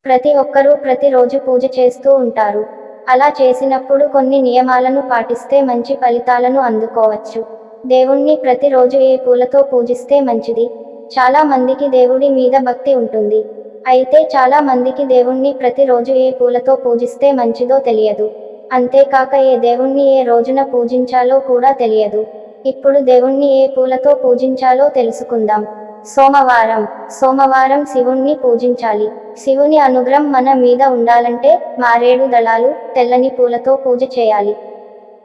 ప్రతి ఒక్కరూ ప్రతిరోజు పూజ చేస్తూ ఉంటారు. అలా చేసినప్పుడు కొన్ని నియమాలను పాటిస్తే మంచి ఫలితాలను అందుకోవచ్చు. దేవుణ్ణి ప్రతిరోజు ఏ పూలతో పూజిస్తే మంచిది? చాలా మందికి దేవుడి మీద భక్తి ఉంటుంది. అయితే చాలా మందికి దేవుణ్ణి ప్రతిరోజు ఏ పూలతో పూజిస్తే మంచిదో తెలియదు. అంతేకాక ఏ దేవుణ్ణి ఏ రోజున పూజించాలో కూడా తెలియదు. ఇప్పుడు దేవుణ్ణి ఏ పూలతో పూజించాలో తెలుసుకుందాం. సోమవారం. సోమవారం శివుణ్ణి పూజించాలి. శివుని అనుగ్రహం మన మీద ఉండాలంటే మారేడు దళాలు, తెల్లని పూలతో పూజ చేయాలి.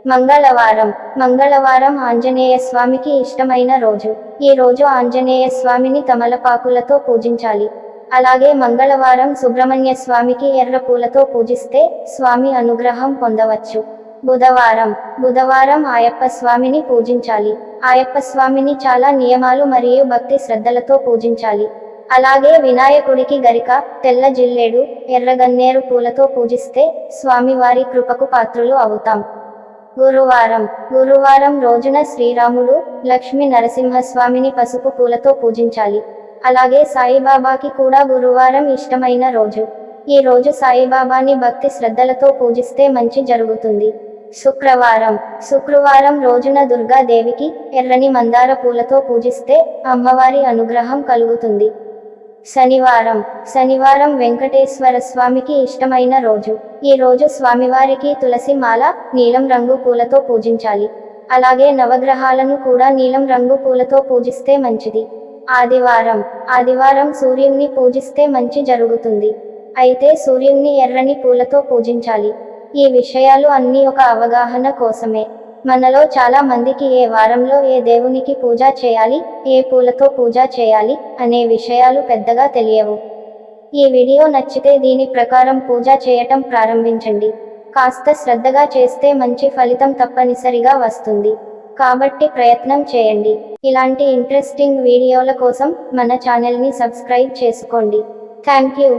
మంగళవారం. మంగళవారం ఆంజనేయ స్వామికి ఇష్టమైన రోజు. ఈ రోజు ఆంజనేయ స్వామిని తమలపాకులతో పూజించాలి. అలాగే మంగళవారం సుబ్రహ్మణ్య స్వామికి ఎర్ర పూలతో పూజిస్తే స్వామి అనుగ్రహం పొందవచ్చు. బుధవారం. బుధవారం ఆయప్ప స్వామిని పూజించాలి. ఆయప్ప స్వామిని చాలా నియమాలు మరియు భక్తి శ్రద్ధలతో పూజించాలి. అలాగే వినాయకుడికి గరిక, తెల్ల జిల్లేడు, ఎర్రగన్నేరు పూలతో పూజిస్తే స్వామివారి కృపకు పాత్రులు అవుతాం. గురువారం. గురువారం రోజున శ్రీరాముడు, లక్ష్మీ నరసింహస్వామిని పసుపు పూలతో పూజించాలి. అలాగే సాయిబాబాకి కూడా గురువారం ఇష్టమైన రోజు. ఈ రోజు సాయిబాబాని భక్తి శ్రద్ధలతో పూజిస్తే మంచి జరుగుతుంది. శుక్రవారం. శుక్రవారం రోజున దుర్గాదేవికి ఎర్రని మందార పూలతో పూజిస్తే అమ్మవారి అనుగ్రహం కలుగుతుంది. శనివారం. శనివారం వెంకటేశ్వర స్వామికి ఇష్టమైన రోజు. ఈ రోజు స్వామివారికి తులసి మాల, నీలం రంగు పూలతో పూజించాలి. అలాగే నవగ్రహాలను కూడా నీలం రంగు పూలతో పూజిస్తే మంచిది. ఆదివారం. ఆదివారం సూర్యుణ్ణి పూజిస్తే మంచి జరుగుతుంది. అయితే సూర్యుణ్ణి ఎర్రని పూలతో పూజించాలి. ఈ విషయాలు అన్నీ ఒక అవగాహన కోసమే. మనలో చాలా మందికి ఏ వారంలో ఏ దేవునికి పూజ చేయాలి, ఏ పూలతో పూజ చేయాలి అనే విషయాలు పెద్దగా తెలియవు. ఈ వీడియో నచ్చితే దీని ప్రకారం పూజ చేయటం ప్రారంభించండి. కాస్త శ్రద్ధగా చేస్తే మంచి ఫలితం తప్పనిసరిగా వస్తుంది. కాబట్టి ప్రయత్నం చేయండి. ఇలాంటి ఇంట్రెస్టింగ్ వీడియోల కోసం మన ఛానల్ని సబ్స్క్రైబ్ చేసుకోండి. Thank you.